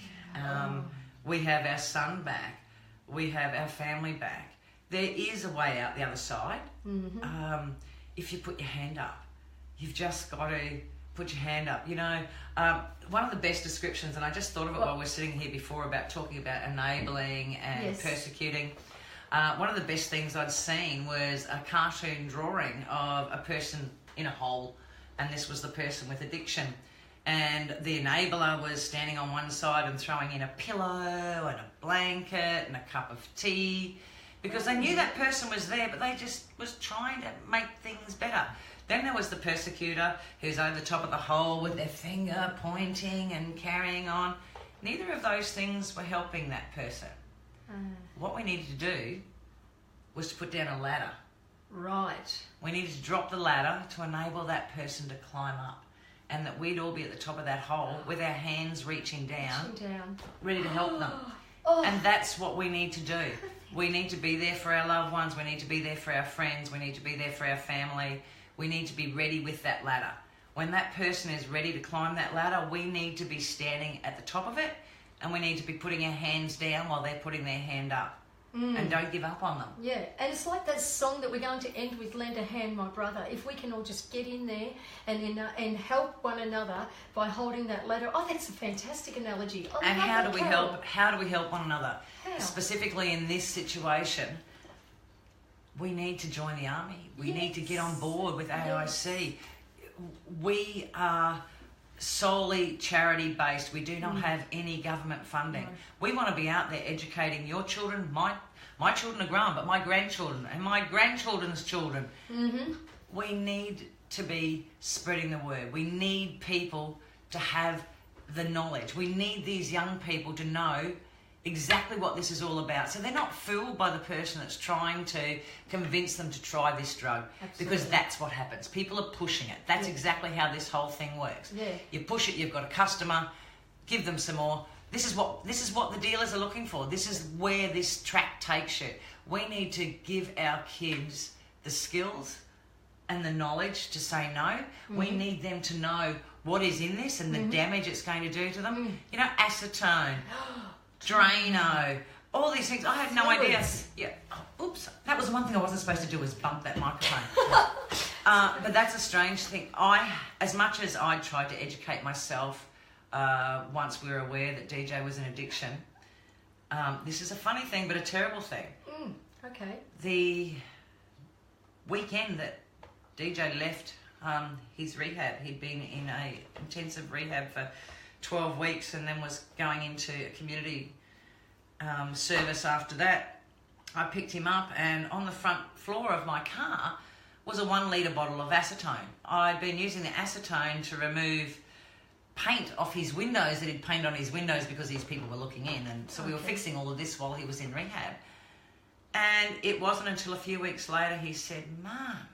We have our son back. We have our family back. There is a way out the other side. Mm-hmm. If you put your hand up, you've just got to put your hand up. One of the best descriptions, and I just thought of it while we're sitting here before about talking about enabling and persecuting. One of the best things I'd seen was a cartoon drawing of a person in a hole, and this was the person with addiction. And the enabler was standing on one side and throwing in a pillow and a blanket and a cup of tea, because they knew that person was there, but they just was trying to make things better. Then there was the persecutor, who's over the top of the hole with their finger pointing and carrying on. Neither of those things were helping that person. What we needed to do was to put down a ladder. Right. We needed to drop the ladder to enable that person to climb up. and that we'd all be at the top of that hole with our hands reaching down. Ready to help them. And that's what we need to do. We need to be there for our loved ones. We need to be there for our friends. We need to be there for our family. We need to be ready with that ladder. When that person is ready to climb that ladder, we need to be standing at the top of it, and we need to be putting our hands down while they're putting their hand up. And don't give up on them. Yeah, and it's like that song that we're going to end with, Lend a Hand, My Brother. If we can all just get in there and help one another by holding that ladder. Oh, that's a fantastic analogy. And how do we help? How do we help one another? How? Specifically in this situation, we need to join the army. We need to get on board with AIC. We are solely charity based. We do not have any government funding. We want to be out there educating your children. My children are grown, but my grandchildren and my grandchildren's children. We need to be spreading the word. We need people to have the knowledge. We need these young people to know exactly what this is all about, so they're not fooled by the person that's trying to convince them to try this drug. Because that's what happens. People are pushing it. That's exactly how this whole thing works. You push it, you've got a customer, give them some more. This is what the dealers are looking for. This is where this track takes you. We need to give our kids the skills and the knowledge to say no. We need them to know what is in this and the damage it's going to do to them. You know, acetone, Drano, all these things. I had no idea. Yeah. Oh, oops. That was the one thing I wasn't supposed to do, was bump that microphone. But that's a strange thing. As much as I tried to educate myself once we were aware that DJ was an addiction, this is a funny thing, but a terrible thing. Okay. The weekend that DJ left his rehab, he'd been in a intensive rehab for 12 weeks and then was going into a community service after that. I picked him up, and on the front floor of my car was a 1 litre bottle of acetone. I'd been using the acetone to remove paint off his windows that he'd painted on his windows because these people were looking in, and so we were fixing all of this while he was in rehab. And it wasn't until a few weeks later he said, "Mum,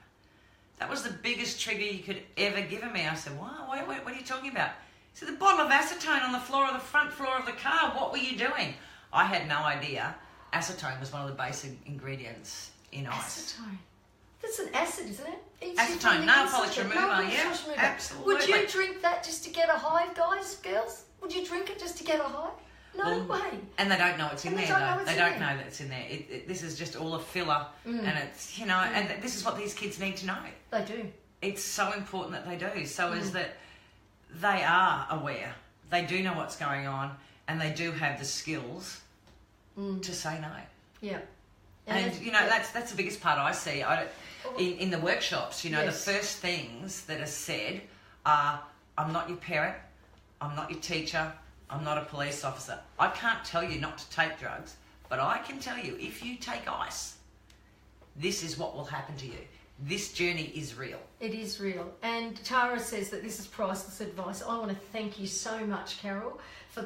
that was the biggest trigger you could ever given me." I said, "What are you talking about?" He said, "The bottle of acetone on the front floor of the car. What were you doing?" I had no idea. Acetone was one of the basic ingredients in ice. Acetone. That's an acid, isn't it? Acetone, nail polish remover, yeah, absolutely. Would you drink that just to get a high, guys, girls? Would you drink it just to get a high? No way. And they don't know it's in there, though. They don't know that it's in there. This is just all a filler, and it's, and this is what these kids need to know. They do. It's so important that they do. So is that they are aware. They do know what's going on, and they do have the skills to say no. Yeah. And that's the biggest part I see in the workshops. The first things that are said are, "I'm not your parent, I'm not your teacher, I'm not a police officer. I can't tell you not to take drugs, but I can tell you if you take ice, this is what will happen to you. This journey is real." It is real. And Tara says that this is priceless advice. I want to thank you so much, Carol, for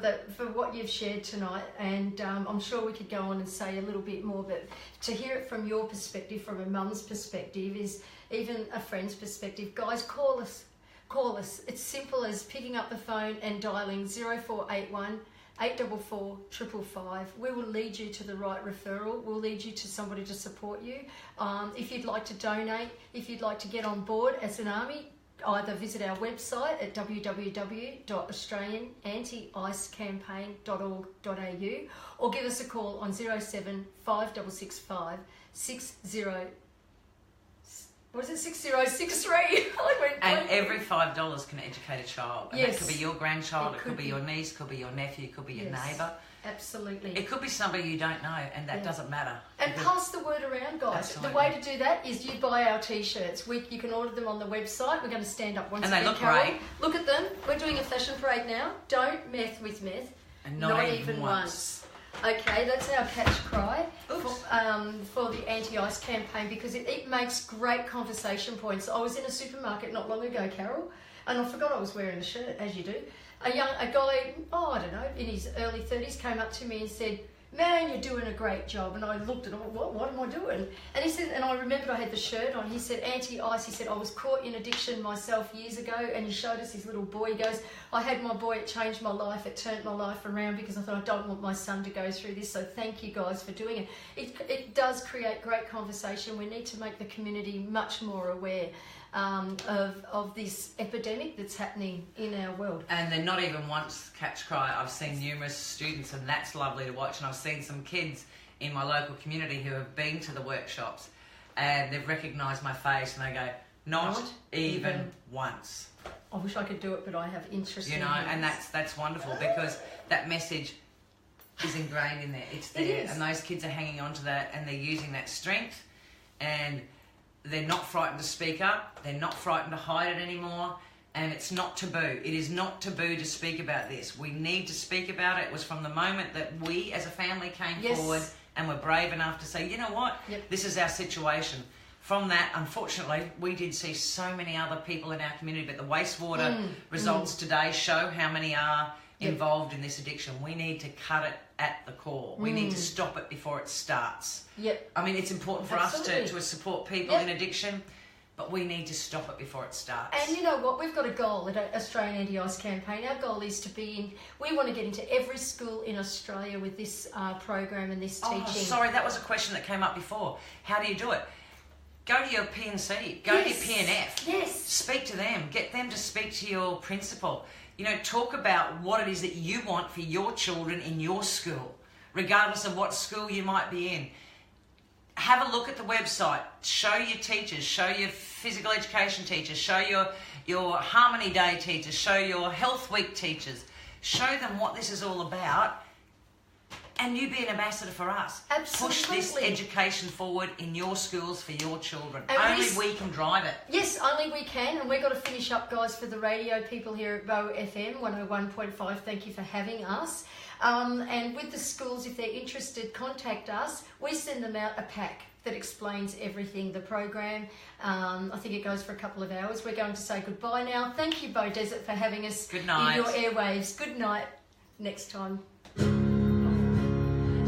what you've shared tonight. And I'm sure we could go on and say a little bit more, but to hear it from your perspective, from a mum's perspective, is even a friend's perspective. Guys, call us. Call us. It's simple as picking up the phone and dialing 0481 844 555. We will lead you to the right referral. We'll lead you to somebody to support you. If you'd like to donate, if you'd like to get on board as an army, either visit our website at www.australianantiicecampaign.org.au or give us a call on 07 5665 6063. And every $5 can educate a child. And yes. That could be your grandchild, it could be your niece, could be your nephew, could be your neighbour. Absolutely. It could be somebody you don't know, and that doesn't matter. And pass the word around, guys. Absolutely. The way to do that is you buy our t-shirts. You can order them on the website. We're going to stand up once again. And they look Carol. great. Look at them. We're doing a fashion parade now. Don't meth with meth. And not even once. Okay, that's our catch cry for the anti-ice campaign, because it makes great conversation points. I was in a supermarket not long ago, Carol, and I forgot I was wearing the shirt, as you do. A guy, I don't know, in his early 30s came up to me and said, man, you're doing a great job. And I looked at him, what am I doing? And he said, and I remembered I had the shirt on. He said, Auntie Ice, he said, I was caught in addiction myself years ago. And he showed us his little boy. He goes, I had my boy, it changed my life, it turned my life around because I thought I don't want my son to go through this. So thank you guys for doing it. It does create great conversation. We need to make the community much more aware of this epidemic that's happening in our world. And they're not even once catch cry. I've seen numerous students, and that's lovely to watch. And I've seen some kids in my local community who have been to the workshops and they've recognised my face and they go, not even once. I wish I could do it, but I have interest. You know, and that's wonderful because that message is ingrained in there. It's there, and those kids are hanging on to that, and they're using that strength, and they're not frightened to speak up. They're not frightened to hide it anymore. And it's not taboo. It is not taboo to speak about this. We need to speak about it. It was from the moment that we as a family came forward and were brave enough to say, you know what, this is our situation. From that, unfortunately, we did see so many other people in our community, but the wastewater results today show how many are involved in this addiction. We need to cut it at the core. We need to stop it before it starts. I mean, it's important for us to support people in addiction, but we need to stop it before it starts. And you know what? We've got a goal at Australian Anti-Ice Campaign. Our goal is to be we want to get into every school in Australia with this program and this teaching. Sorry, that was a question that came up before. How do you do it? Go to your P&C, go to your PNF. Yes. Speak to them. Get them to speak to your principal. You know, talk about what it is that you want for your children in your school, regardless of what school you might be in. Have a look at the website. Show your teachers, show your physical education teachers, show your Harmony Day teachers, show your Health Week teachers. Show them what this is all about. And you be an ambassador for us. Absolutely. Push this education forward in your schools for your children. And only we can drive it. Yes, only we can. And we've got to finish up, guys, for the radio people here at Bow FM 101.5. Thank you for having us. And with the schools, if they're interested, contact us. We send them out a pack that explains everything, the program. I think it goes for a couple of hours. We're going to say goodbye now. Thank you, Bow Desert, for having us Good night. in your airwaves. Good night. Next time.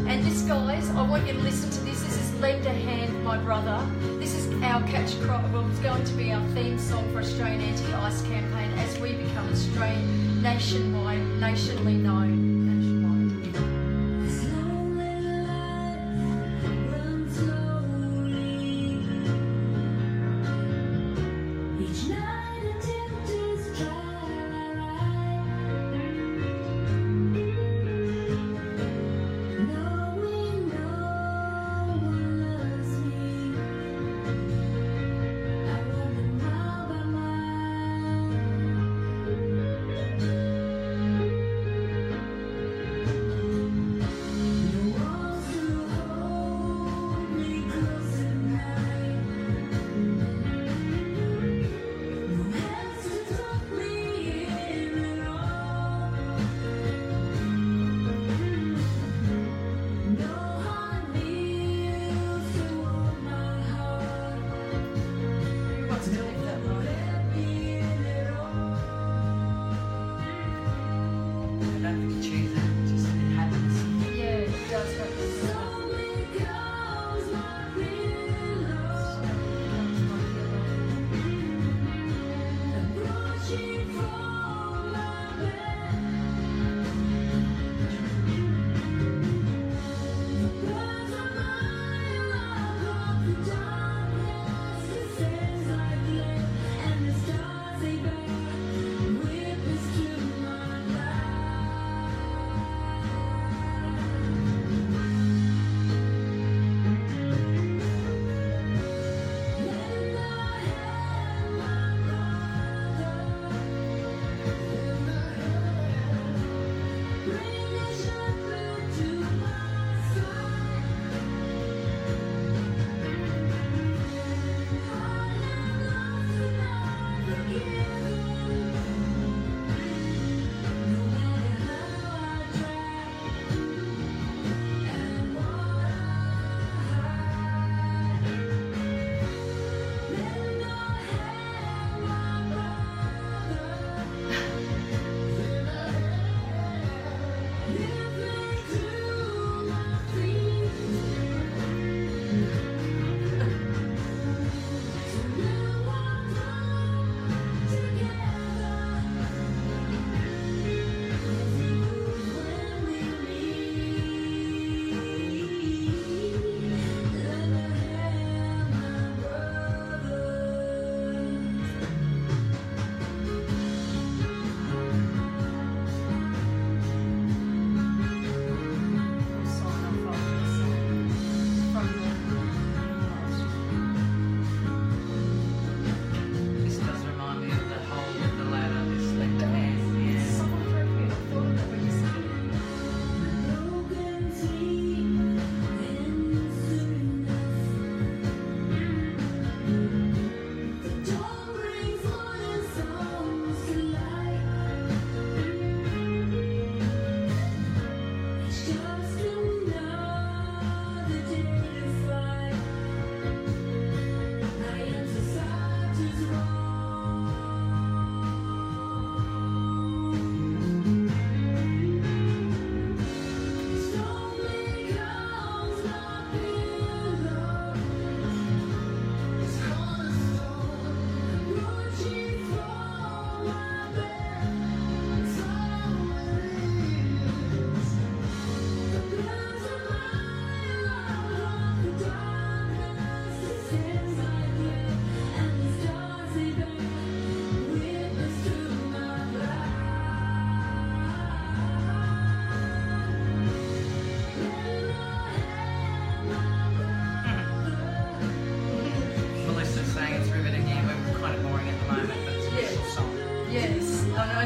And this, guys, I want you to listen to this. This is Lend a Hand, My Brother. This is our catch cry. Well, it's going to be our theme song for Australian Anti-Ice Campaign as we become Australian nationally known.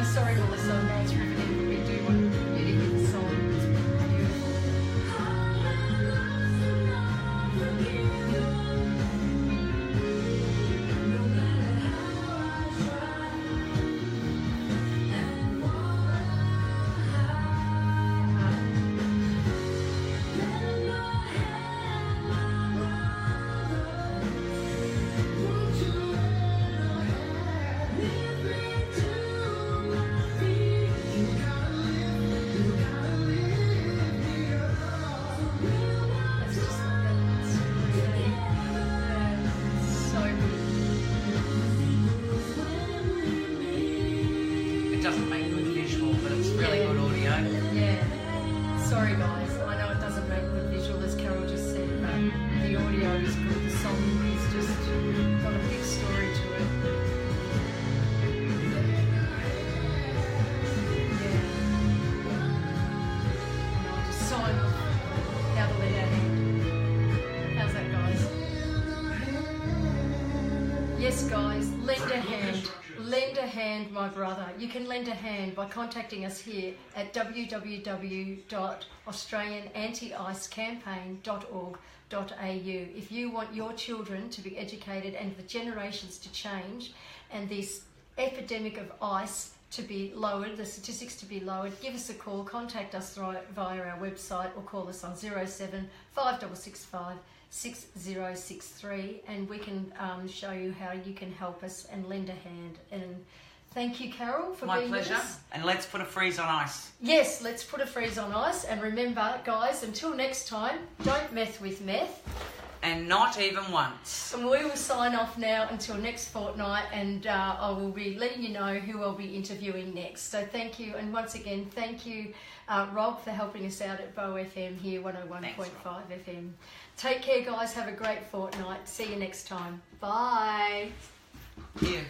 I'm sorry, Melissa, I know it's riveting, but we do want you to hear the song. It's beautiful. It's just like that. So It doesn't make good visual, but it's really Yeah. good audio. yeah. Sorry guys, I know it doesn't make good visual as Carol just said, but the audio is good. The song is just got a big story to it. Yeah. And I'll just sign off how to let our hand. How's that, guys? Yes, guys, lend a hand. Lend a hand, my brother. You can lend a hand by contacting us here at www.australianantiicecampaign.org.au. If you want your children to be educated and the generations to change and this epidemic of ice to be lowered, the statistics to be lowered, give us a call, contact us via our website or call us on 07 5665 6063 and we can show you how you can help us and lend a hand. And thank you, Carol, for My being pleasure. with us. And let's put a freeze on ice. Yes, let's put a freeze on ice. And remember, guys, until next time, don't meth with meth. And not even once. And we will sign off now until next fortnight, and I will be letting you know who I'll be interviewing next. So thank you, and once again, thank you, Rob, for helping us out at Bow FM here, 101.5 FM. Take care, guys. Have a great fortnight. See you next time. Bye. Here.